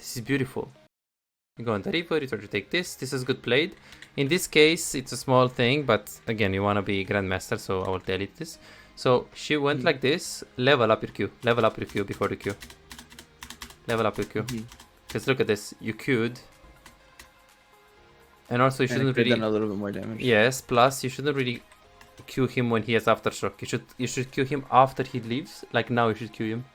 This is beautiful. You go on the river, you try to take this. This is good played. In this case, it's a small thing, but again, you want to be Grandmaster, so I will tell it this. So she went like this. Level up your Q. Level up your Q before the Q. Level up your Q. Because look at this. You Q'd. And also, you shouldn't really... done a little bit more damage. Yes, plus you shouldn't really Q him when he has Aftershock. You should Q him after he leaves. Like now you should Q him.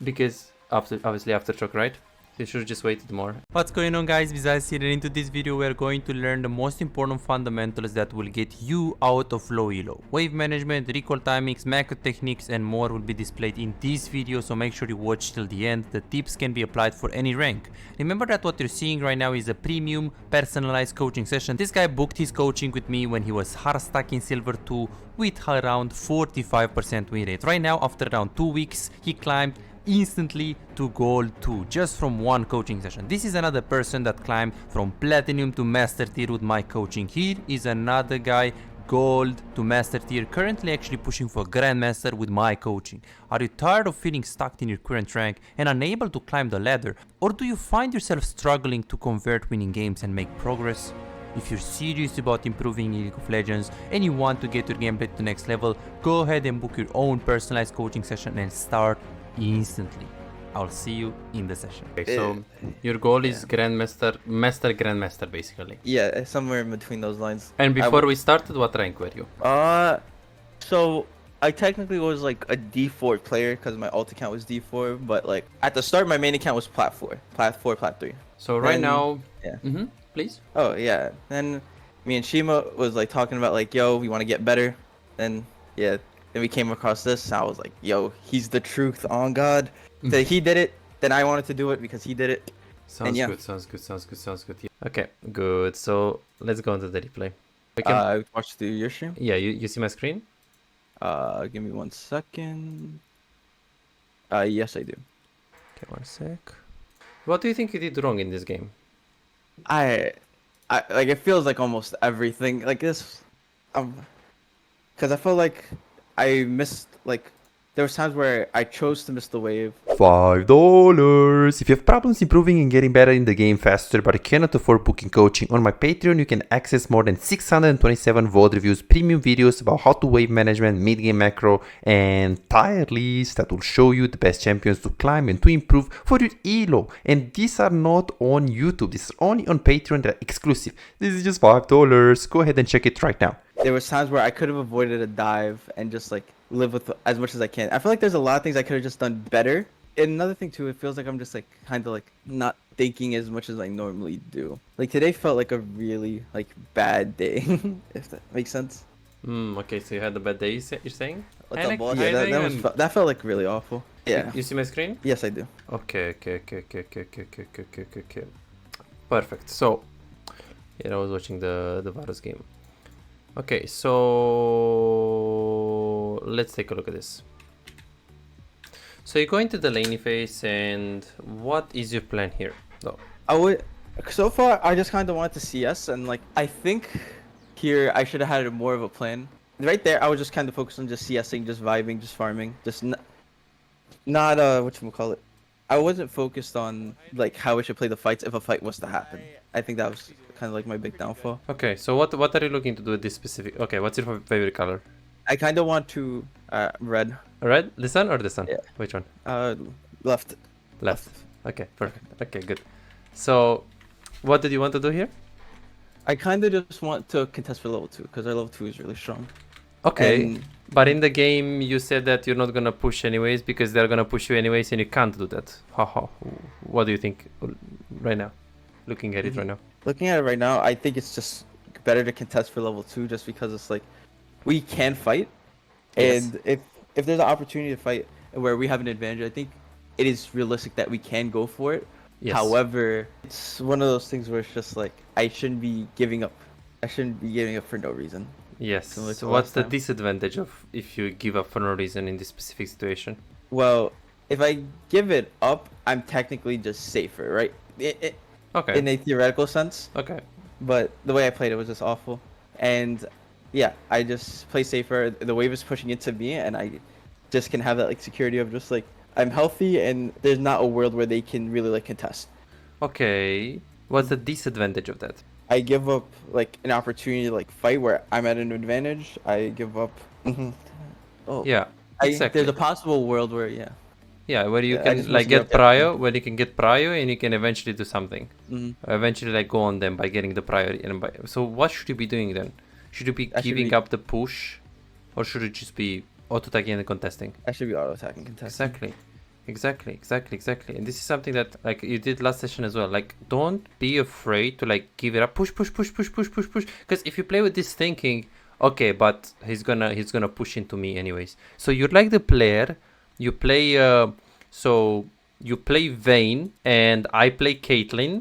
Because obviously Aftershock, right? So you should have just waited more. What's going on, guys? Vizaz here, and into this video we are going to learn the most important fundamentals that will get you out of low elo. Wave management, recall timings, macro techniques and more will be displayed in this video, so make sure you watch till the end. The tips can be applied for any rank. Remember that what you're seeing right now is a premium personalized coaching session. This guy booked his coaching with me when he was hard stuck in Silver 2 with around 45% win rate. Right now, after around 2 weeks, he climbed instantly to gold 2 just from one coaching session. This is another person that climbed from platinum to master tier with my coaching. Here is another guy, gold to master tier, currently actually pushing for grandmaster with my coaching. Are you tired of feeling stuck in your current rank and unable to climb the ladder, or do you find yourself struggling to convert winning games and make progress? If you're serious about improving in League of Legends and you want to get your gameplay to the next level, go ahead and book your own personalized coaching session and start instantly. I'll see you in the session. Okay, so your goal is grandmaster basically. Yeah, somewhere in between those lines. And before we started, what rank were you? So I technically was like a D4 player because my alt account was D4, but like at the start my main account was Plat 4, Plat 3. So right now, please. Oh yeah, then me and Shima was like talking about like, yo, we want to get better. Then then we came across this, and I was like, yo, he's the truth, on God. So he did it, then I wanted to do it because he did it. Sounds good. Yeah. Okay, good. So let's go into the replay. I watched your stream? Yeah, you see my screen? Give me 1 second. Yes, I do. Okay, 1 sec. What do you think you did wrong in this game? I like, it feels like almost everything. Like this, because I feel like I missed, like, there was times where I chose to miss the wave. $5. If you have problems improving and getting better in the game faster, but you cannot afford booking coaching, on my Patreon you can access more than 627 VOD reviews, premium videos about how to wave management, mid-game macro, and tier lists that will show you the best champions to climb and to improve for your elo. And these are not on YouTube, this is only on Patreon, they're exclusive. This is just $5. Go ahead and check it right now. There was times where I could have avoided a dive and just like live with as much as I can. I feel like there's a lot of things I could have just done better. And another thing too, it feels like I'm just like kind of like not thinking as much as I normally do. Like today felt like a really like bad day, if that makes sense. Okay, so you had a bad day, you're saying? What's up, boss? Yeah, that felt like really awful. Yeah. You see my screen? Yes, I do. Okay. Perfect. So, I was watching the Varus game. Okay, so let's take a look at this. So you go into the laney phase, and what is your plan here? No. So far I just kind of wanted to CS, and like I think here I should have had more of a plan. Right there I was just kind of focused on just CSing, just vibing, just farming, just not whatchamacallit. I wasn't focused on like how we should play the fights if a fight was to happen. I think that was kind of like my big downfall. Okay, so what are you looking to do with this specific? Okay, what's your favorite color? I kind of want to red. Red? This one or this one? Yeah. Which one? Left. Okay, perfect. Okay, good. So, what did you want to do here? I kind of just want to contest for level 2 because our level 2 is really strong. Okay, but in the game you said that you're not gonna push anyways because they're gonna push you anyways, and you can't do that. What do you think right now? Looking at it right now. Looking at it right now, I think it's just better to contest for level 2 just because it's like we can fight, and if there's an opportunity to fight where we have an advantage, I think it is realistic that we can go for it. Yes. However, it's one of those things where it's just like I shouldn't be giving up. I shouldn't be giving up for no reason. Yes. So what's the disadvantage of if you give up for no reason in this specific situation? Well, if I give it up, I'm technically just safer, right? Okay. In a theoretical sense. Okay. But the way I played it was just awful. And yeah, I just play safer. The wave is pushing into me, and I just can have that like security of just like I'm healthy, and there's not a world where they can really like contest. Okay. What's the disadvantage of that? I give up like an opportunity to like fight where I'm at an advantage. I give up. Oh, Yeah, exactly. There's a possible world where Yeah, where you I can just like must get get prio, where you can get prio and you can eventually do something. Mhm. Eventually like go on them by getting the priority. And so what should you be doing then? Should you be I should giving be- up the push, or should it just be auto-attacking and contesting? I should be auto attacking contesting. Exactly. And this is something that like you did last session as well. Like, don't be afraid to like give it up, push. Because if you play with this thinking, okay, but he's gonna push into me anyways. So you're like the player. You play so you play Vayne and I play Caitlyn,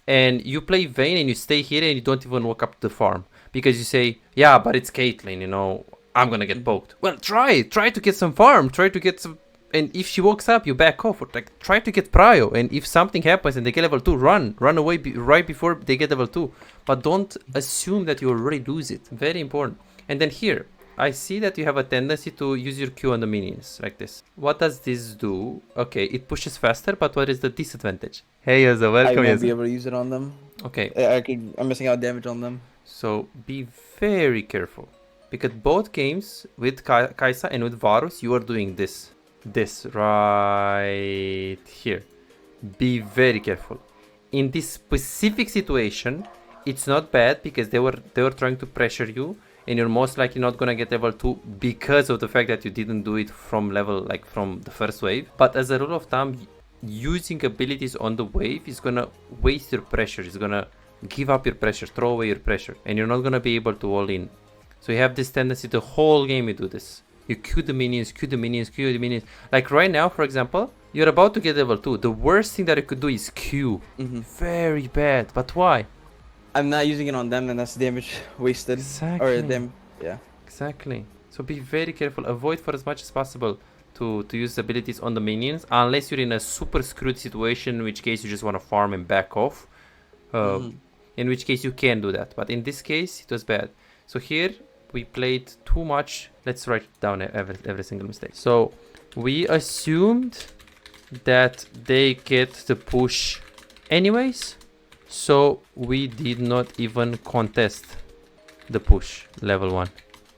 and you play Vayne and you stay here and you don't even walk up to the farm because you say, yeah, but it's Caitlyn, you know, I'm gonna get poked. Well, try to get some farm, try to get some. And if she walks up, you back off. Or like try to get prio. And if something happens and they get level 2, run away right before they get level 2. But don't assume that you already lose it. Very important. And then here, I see that you have a tendency to use your Q on the minions like this. What does this do? Okay, it pushes faster, but what is the disadvantage? Hey, Yaza, I welcome, won't be Yaza. able to use it on them. Okay, I'm missing out damage on them. so be very careful. Because both games with Kaisa and with Varus, you are doing this right here. Be very careful. In this specific situation, it's not bad because they were trying to pressure you, and you're most likely not gonna get level 2 because of the fact that you didn't do it from from the first wave. But as a rule of thumb, using abilities on the wave is gonna waste your pressure. It's gonna give up your pressure, throw away your pressure, and you're not gonna be able to all in. So you have this tendency the whole game you do this. You Q the minions. Like right now, for example, you're about to get level 2. The worst thing that you could do is Q. Very bad. But why? I'm not using it on them, and that's damage wasted. Exactly. Or them, yeah. Exactly. So be very careful. Avoid for as much as possible to use abilities on the minions, unless you're in a super screwed situation, in which case you just want to farm and back off. In which case you can do that. But in this case, it was bad. So here we played too much. Let's write down every single mistake. So we assumed that they get the push anyways. So we did not even contest the push level 1,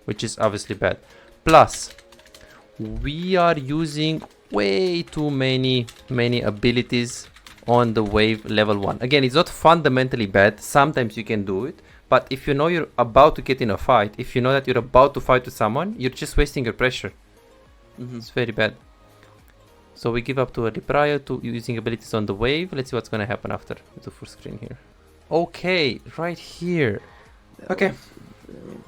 which is obviously bad. Plus, we are using way too many abilities on the wave level 1. Again, it's not fundamentally bad. Sometimes you can do it. But if you know you're about to get in a fight, if you know that you're about to fight with someone, you're just wasting your pressure. It's very bad. So we give up to early prior to using abilities on the wave. Let's see what's going to happen after the full screen here. Okay, right here. Okay.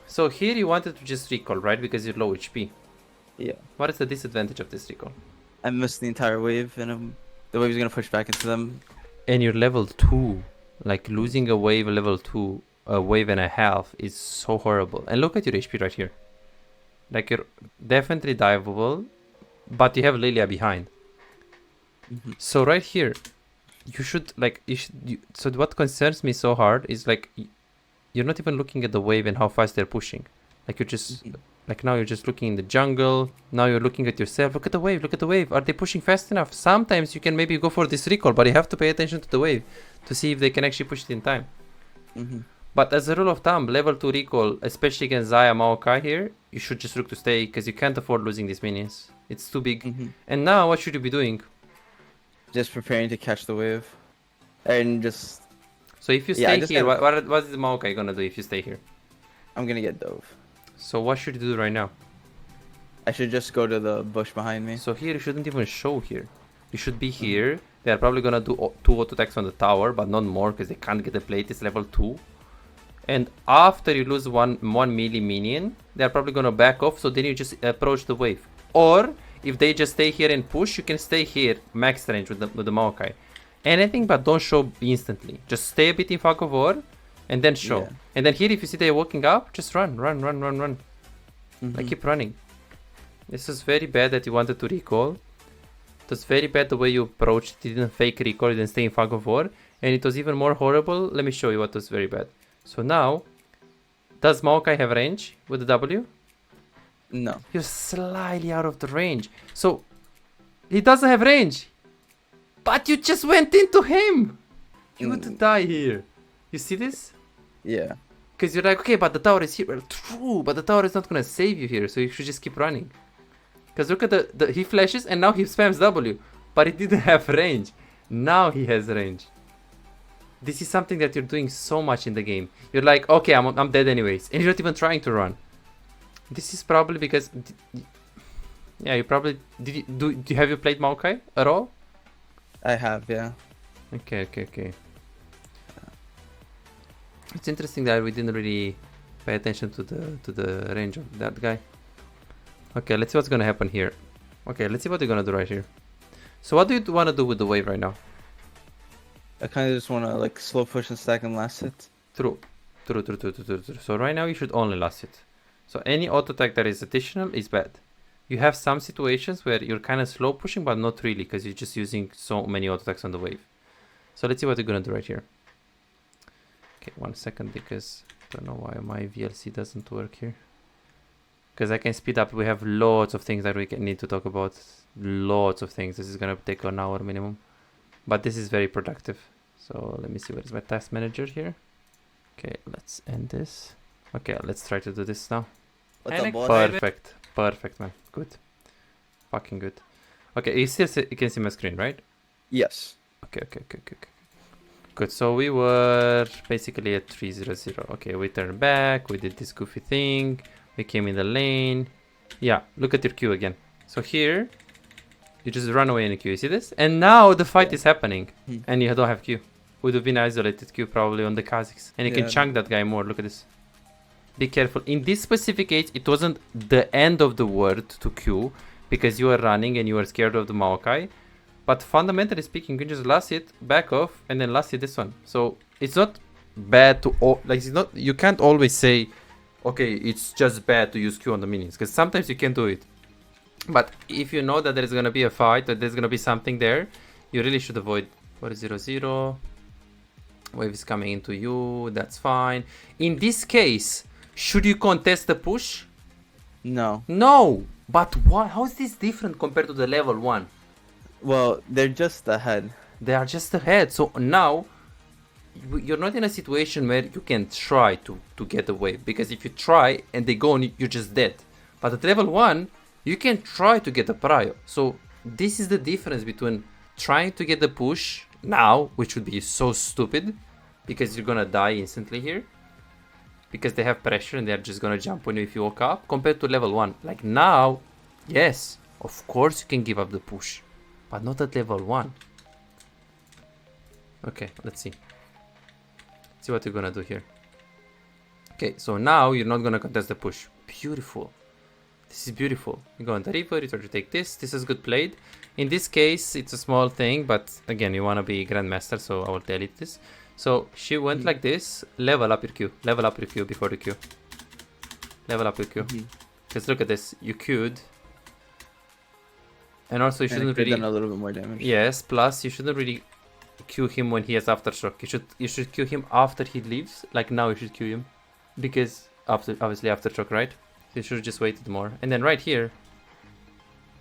So here you wanted to just recall, right? Because you're low HP. Yeah. What is the disadvantage of this recall? I missed the entire wave, and the wave is gonna push back into them. And you're level 2. Like losing a wave level 2. A wave and a half is so horrible. And look at your HP right here. Like you're definitely diveable, but you have Lilia behind. So right here, you should so what concerns me so hard is like you're not even looking at the wave and how fast they're pushing. Like you're just like now you're just looking in the jungle. Now you're looking at yourself. Look at the wave. Are they pushing fast enough? Sometimes you can maybe go for this recall, but you have to pay attention to the wave to see if they can actually push it in time. But as a rule of thumb, level 2 recall, especially against Xayah Maokai here, you should just look to stay because you can't afford losing these minions. It's too big. And now what should you be doing? Just preparing to catch the wave. And just... So if you stay here, what is the Maokai gonna do if you stay here? I'm gonna get dove. So what should you do right now? I should just go to the bush behind me. So here you shouldn't even show here. You should be here. They are probably gonna do 2 auto attacks on the tower, but not more because they can't get the plate. It's level 2. And after you lose one melee minion, they're probably gonna back off, so then you just approach the wave. Or if they just stay here and push, you can stay here max range with the Maokai. Anything but don't show instantly. Just stay a bit in fog of war and then show. Yeah. And then here if you see they're walking up, just run. Like keep running. This is very bad that you wanted to recall. It was very bad the way you approached it. You didn't fake recall, you didn't stay in fog of war. And it was even more horrible. Let me show you what was very bad. So now, does Maokai have range with the W? No. You're slightly out of the range. So, he doesn't have range. But you just went into him. You would die here. You see this? Yeah. Because you're like, okay, but the tower is here. Well, true, but the tower is not gonna save you here, so you should just keep running. Because look at the he flashes and now he spams W, but it didn't have range. Now he has range. This is something that you're doing so much in the game. You're like, okay, I'm dead anyways, and you're not even trying to run. This is probably because, yeah, you probably have you played Maokai at all? I have, yeah. Okay. It's interesting that we didn't really pay attention to the range of that guy. Okay, let's see what's gonna happen here. Okay, let's see what you're gonna do right here. So what do you want to do with the wave right now? I kind of just want to like slow push and stack and last hit. True. So right now you should only last it. So any auto attack that is additional is bad. You have some situations where you're kind of slow pushing, but not really, because you're just using so many auto attacks on the wave. So let's see what you're gonna do right here. Okay, 1 second, because I don't know why my VLC doesn't work here. Because I can speed up. We have lots of things that we need to talk about. Lots of things. This is gonna take an hour minimum, but this is very productive. So let me see, where is my task manager here? Okay, let's end this. Okay, let's try to do this now. What's up, boss? Perfect, man. Good. Fucking good. Okay, you can see my screen, right? Yes. Okay. Good, so we were basically at 300. Okay, we turned back, we did this goofy thing, we came in the lane. Yeah, look at your queue again. So here, you just run away in a queue, you see this? And now the fight is happening, and you don't have queue. Would have been isolated queue probably on the Kazakhs. And you can chunk that guy more, look at this. Be careful. In this specific case, it wasn't the end of the world to queue, because you were running and you were scared of the Maokai. But fundamentally speaking, you can just last hit, back off, and then last hit this one. So it's not bad to like it's not. You can't always say, okay, it's just bad to use Q on the minions, because sometimes you can do it. But if you know that there is gonna be a fight or there's gonna be something there, you really should avoid 4-0-0. Wave is coming into you. That's fine. In this case, should you contest the push? No. No. But why? How is this different compared to the level 1? Well, they're just ahead. They are just ahead. So now you're not in a situation where you can try to get the wave, because if you try and they go on, you're just dead. But at level 1, you can try to get a prio. So this is the difference between trying to get the push now, which would be so stupid, because you're gonna die instantly here, because they have pressure and they're just gonna jump on you if you walk up, compared to level 1. Like now, yes, of course you can give up the push, but not at level 1. Okay, let's see. See what you're gonna do here. Okay, so now you're not gonna contest the push. Beautiful. This is beautiful. You go on the river, you try to take this. This is good played. In this case, it's a small thing, but again, you wanna be Grandmaster, so I will tell you this. So she went like this. Level up your Q. Level up your Q before the Q. Level up your Q. Because look at this. You queued. And also you shouldn't really... done a little bit more damage. Yes, plus you shouldn't really queue him when he has aftershock. You should queue him after he leaves. Like now you should queue him. Because obviously aftershock, right? So you should have just waited more. And then right here,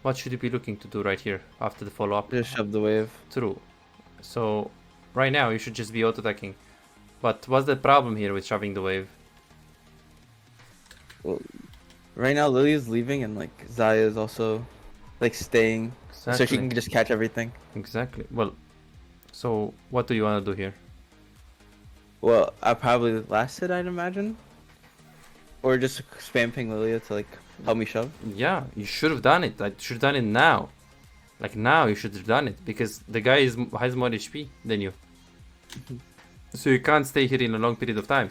what should you be looking to do right here after the follow-up? Just shove the wave. True. So right now you should just be auto-attacking. But what's the problem here with shoving the wave? Well, right now Lily is leaving and like Zaya is also like staying. Exactly. So she can just catch everything. Exactly. Well, so what do you want to do here? Well, I probably last hit, I'd imagine. Or just spam ping Lilia to like help me shove. Yeah, you should have done it. I should have done it now. Like now you should have done it, because the guy has more HP than you. So you can't stay here in a long period of time.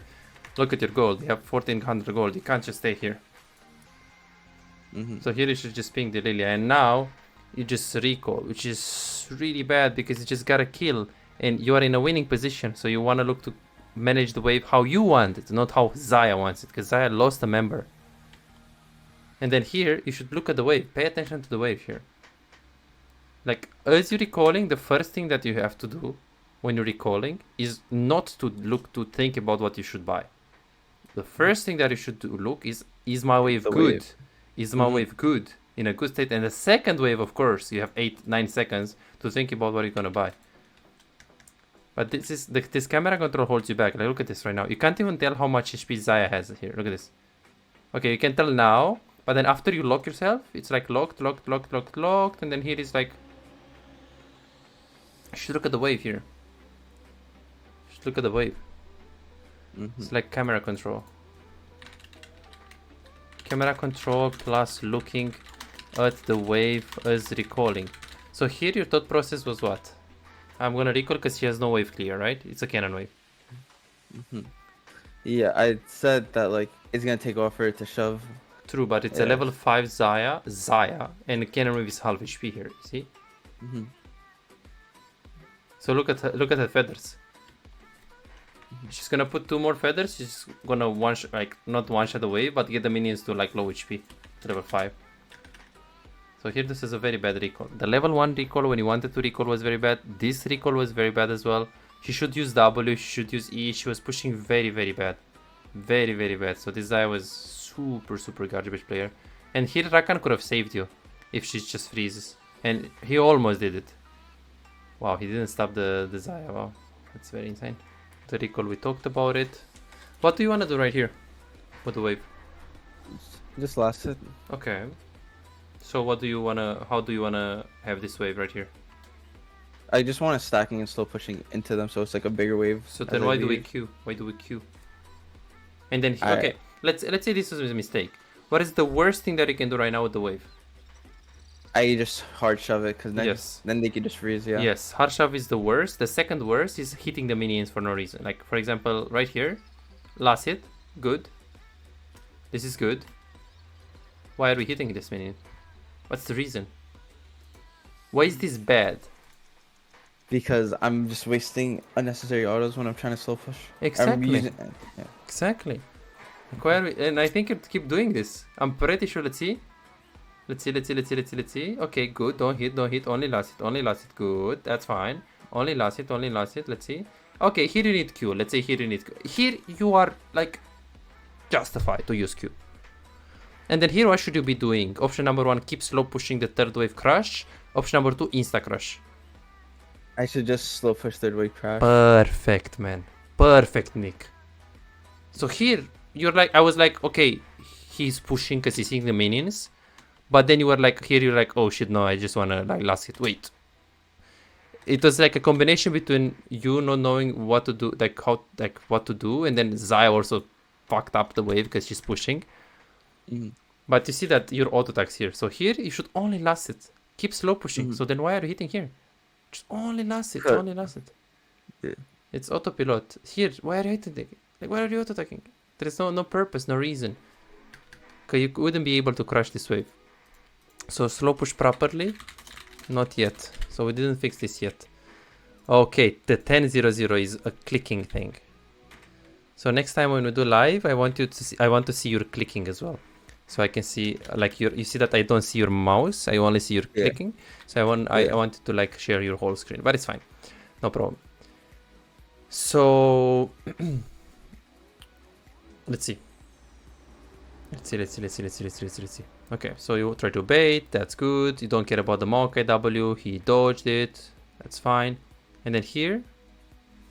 Look at your gold. You have 1400 gold. You can't just stay here. So here you should just ping the Lilia, and now you just recall, which is really bad because you just got a kill and you are in a winning position. So you want to look to manage the wave how you want it, not how Zaya wants it, because Zaya lost a member. And then here you should look at the wave. Pay attention to the wave here. Like as you're recalling, the first thing that you have to do when you're recalling is not to look to think about what you should buy. The first thing that you should do is my wave good? Is my wave good? In a good state? And the second wave, of course, you have 8-9 seconds to think about what you're gonna buy. But this camera control holds you back. Like, look at this right now. You can't even tell how much HP Zaya has here. Look at this. Okay, you can tell now. But then after you lock yourself, it's like locked. And then here is like... You should look at the wave here. You should look at the wave. It's like camera control. Camera control plus looking at the wave as recalling. So here your thought process was what? I'm gonna recall because he has no wave clear, right? It's a cannon wave. Yeah, I said that like it's gonna take off for it to shove. True, but it's a level 5 Zaya, and cannon wave is half HP here. See? So look at her feathers. She's gonna put 2 more feathers. She's gonna not one shot the wave, but get the minions to like low HP, to level 5. So here this is a very bad recall. The level 1 recall when he wanted to recall was very bad. This recall was very bad as well. She should use W, she should use E. She was pushing very bad. Very bad. So this guy was super garbage player. And here Rakan could have saved you if she just freezes. And he almost did it. Wow, he didn't stop the Zaya. Wow, that's very insane. The recall, we talked about it. What do you want to do right here with the wave? Just last it. Okay. So what do you wanna? How do you wanna have this wave right here? I just want to stacking and slow pushing into them, so it's like a bigger wave. So then why do we queue? Why do we queue? And then okay, let's say this was a mistake. What is the worst thing that you can do right now with the wave? I just hard shove it because then they can just freeze. Yeah. Yes, hard shove is the worst. The second worst is hitting the minions for no reason. Like for example, right here, last hit, good. This is good. Why are we hitting this minion? What's the reason? Why is this bad? Because I'm just wasting unnecessary autos when I'm trying to slow push. Exactly. Exactly. Like why are we, and I think you keep doing this. I'm pretty sure. Let's see. Let's see. Okay, good. Don't hit. Only last hit. Good. That's fine. Only last hit. Let's see. Okay, here you need Q. Let's say here you need Q. Here you are like justified to use Q. And then here, what should you be doing? Option number 1, keep slow pushing the third wave crush. Option number 2, insta crush. I should just slow push third wave crash. Perfect, man. Perfect, Nick. So here, you're like, I was like, okay, he's pushing because he's seeing the minions. But then you were like, here you're like, oh shit, no, I just want to like last hit. Wait. It was like a combination between you not knowing what to do, like how, like what to do. And then Zaya also fucked up the wave because she's pushing. But you see that your auto attacks here. So here you should only last it. Keep slow pushing. So then why are you hitting here? Just only last it. Yeah. It's autopilot. Here, why are you hitting? Like why are you auto attacking? There is no purpose, no reason. Because you wouldn't be able to crush this wave. So slow push properly. Not yet. So we didn't fix this yet. Okay, the 10-0-0 is a clicking thing. So next time when we do live, I want to see your clicking as well. So I can see like you see that I don't see your mouse, I only see your clicking. So I wanted to like share your whole screen, but it's fine. No problem. So let's see. Okay, so you try to bait, that's good. You don't care about the Maokai W, he dodged it, that's fine. And then here,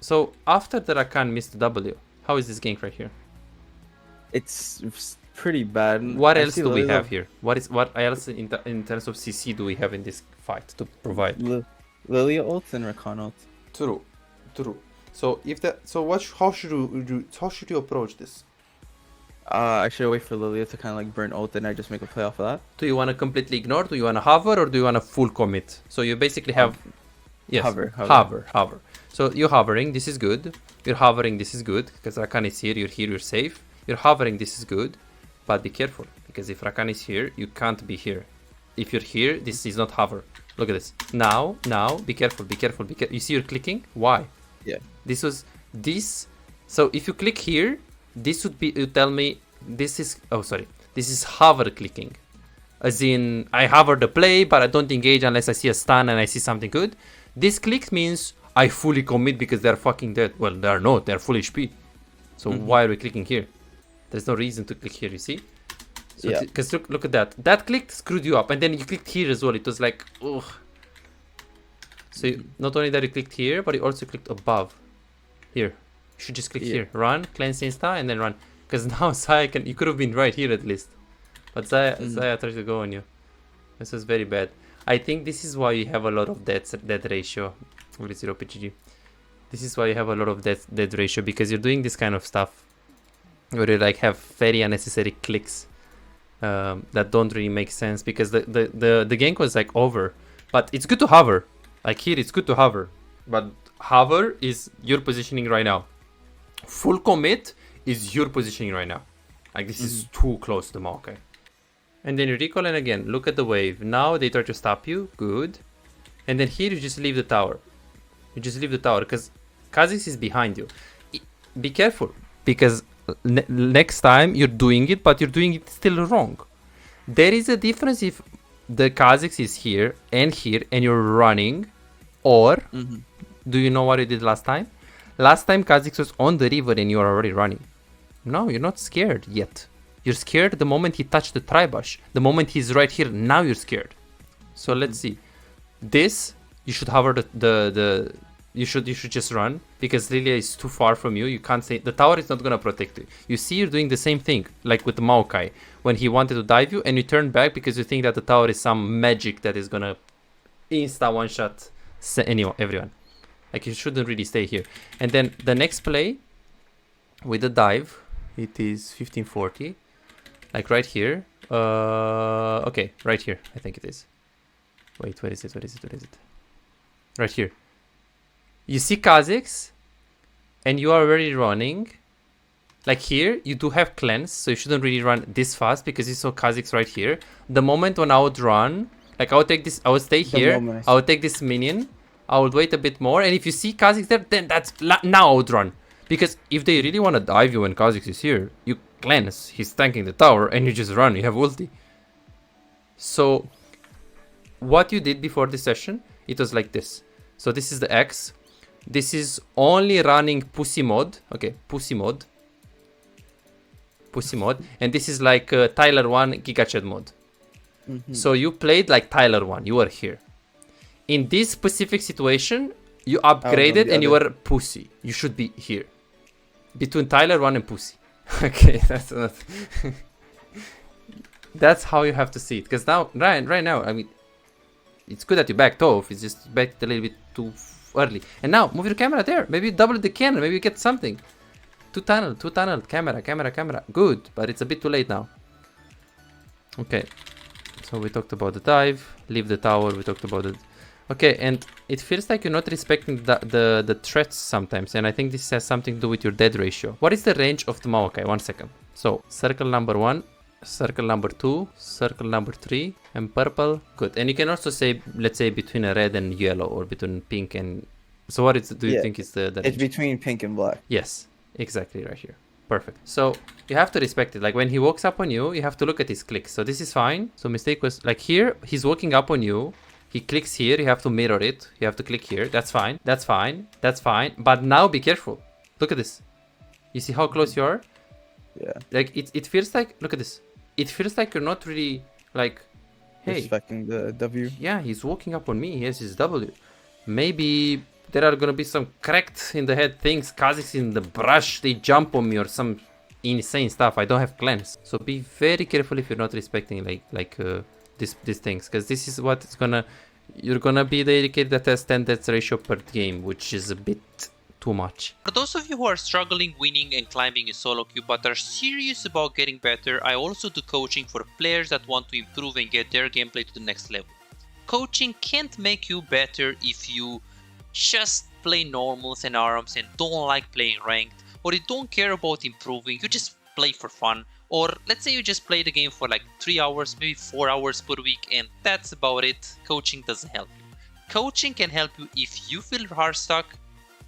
so after the Rakan missed the W, how is this gank right here? It's pretty bad. What else do we have here? What else in terms of CC do we have in this fight to provide? Lilia ult and Rakan ult. True. So how should you approach this? I should wait for Lilia to kind of like burn ult and I just make a play off of that. Do you want to completely ignore? Do you want to hover or do you want to full commit? So you basically have hover. So you're hovering, this is good. You're hovering, this is good because Rakan is here, you're safe. You're hovering, this is good. But be careful because if Rakan is here, you can't be here. If you're here, this is not hover. Look at this. Now, be careful. You see you're clicking? Why? Yeah. So if you click here, this would be, you tell me, this is hover clicking. As in, I hover the play, but I don't engage unless I see a stun and I see something good. This click means I fully commit because they're fucking dead. Well, they're not, they're full HP. So why are we clicking here? There's no reason to click here, you see? So because look at that. That click screwed you up. And then you clicked here as well. It was like, ugh. So not only that you clicked here, but you also clicked above. Here. You should just click Yeah. here. Run, cleanse insta, and then run. Because now Zaya can... You could have been right here at least. But Zaya tried to go on you. This was very bad. I think this is why you have a lot of death ratio with 0 PGG. This is why you have a lot of death ratio, because you're doing this kind of stuff where you like have very unnecessary clicks that don't really make sense, because the gank was like over. But it's good to hover. Like here, it's good to hover. But hover is your positioning right now. Full commit is your positioning right now. Like this is too close to the Maokai. And then you recall, and again, look at the wave. Now they try to stop you. Good. And then here you just leave the tower. You just leave the tower because Kha'Zix is behind you. Be careful, because next time you're doing it, but you're doing it still wrong. There is a difference if the Kha'Zix is here, and you're running, or do you know what you did last time? Last time Kha'Zix was on the river and you are already running. No, you're not scared yet. You're scared the moment he touched the Tribush. The moment he's right here, now you're scared. So let's see. This, you should hover you should just run, because Lilia is too far from you. You can't say... The tower is not going to protect you. You see, you're doing the same thing, like with the Maokai, when he wanted to dive you, and you turn back because you think that the tower is some magic that is going to insta one-shot everyone. Like, you shouldn't really stay here. And then the next play, with the dive, it is 1540. Like right here. Okay, right here, I think it is. Wait, where is it? Right here. You see Kha'Zix, and you are already running. Like here, you do have cleanse, so you shouldn't really run this fast, because you saw Kha'Zix right here. The moment when I would run, like I would take this, I would stay here, I would take this minion, I would wait a bit more, and if you see Kha'Zix there, then now I would run. Because if they really want to dive you when Kha'Zix is here, you cleanse, he's tanking the tower, and you just run, you have ulti. So, what you did before this session, it was like this. So this is the X. This is only running pussy mode. Okay, pussy mode. And this is like Tyler 1 Gigachat mode. So you played like Tyler 1, you were here. In this specific situation, you upgraded and you were pussy. You should be here. Between Tyler 1 and pussy. Okay, that's not... That's how you have to see it. Because now, right now, I mean, it's good that you backed off. It's just backed a little bit too early. And now, move your camera there. Maybe you double the cannon. Maybe you get something. Two tunnel, camera. Good, but it's a bit too late now. Okay. So we talked about the dive. Leave the tower. We talked about it. Okay, and it feels like you're not respecting the threats sometimes, and I think this has something to do with your dead ratio. What is the range of the Maokai? 1 second. So, circle number 1, circle number 2, circle number 3, and purple. Good. And you can also say, let's say, between a red and yellow, or between pink and... So what do you think is the range? It's between pink and black. Yes, exactly right here. Perfect. So, you have to respect it. Like, when he walks up on you, you have to look at his clicks. So this is fine. So mistake was, like here, he's walking up on you. He clicks here, you have to mirror it. You have to click here. That's fine. That's fine. That's fine. But now be careful. Look at this. You see how close you are? Yeah. Like, it feels like... Look at this. It feels like you're not really, like... Hey. Respecting the W. Yeah, he's walking up on me. He has his W. Maybe there are gonna be some cracked in the head things. Kha'Zix in the brush. They jump on me or some insane stuff. I don't have cleanse. So be very careful if you're not respecting, these things, because this is what it's gonna... You're gonna be dedicated that has 10 death ratio per game, which is a bit too much. For those of you who are struggling winning and climbing in solo queue but are serious about getting better, I also do coaching for players that want to improve and get their gameplay to the next level. Coaching can't make you better if you just play normals and ARAMs and don't like playing ranked, or you don't care about improving, you just play for fun. Or let's say you just play the game for like 3 hours, maybe 4 hours per week, and that's about it. Coaching doesn't help you. Coaching can help you if you feel hard stuck,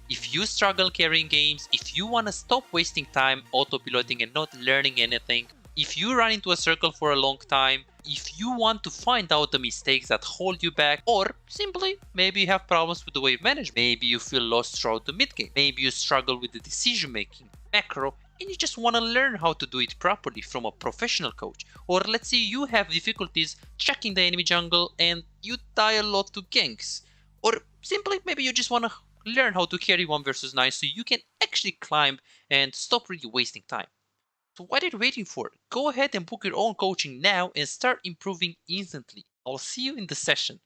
if you struggle carrying games, if you want to stop wasting time auto-piloting and not learning anything, if you run into a circle for a long time, if you want to find out the mistakes that hold you back, or simply maybe you have problems with the wave management, maybe you feel lost throughout the mid game, maybe you struggle with the decision making, macro, and you just want to learn how to do it properly from a professional coach. Or let's say you have difficulties checking the enemy jungle and you die a lot to ganks. Or simply maybe you just want to learn how to carry 1 versus 9 so you can actually climb and stop really wasting time. So what are you waiting for? Go ahead and book your own coaching now and start improving instantly. I'll see you in the session.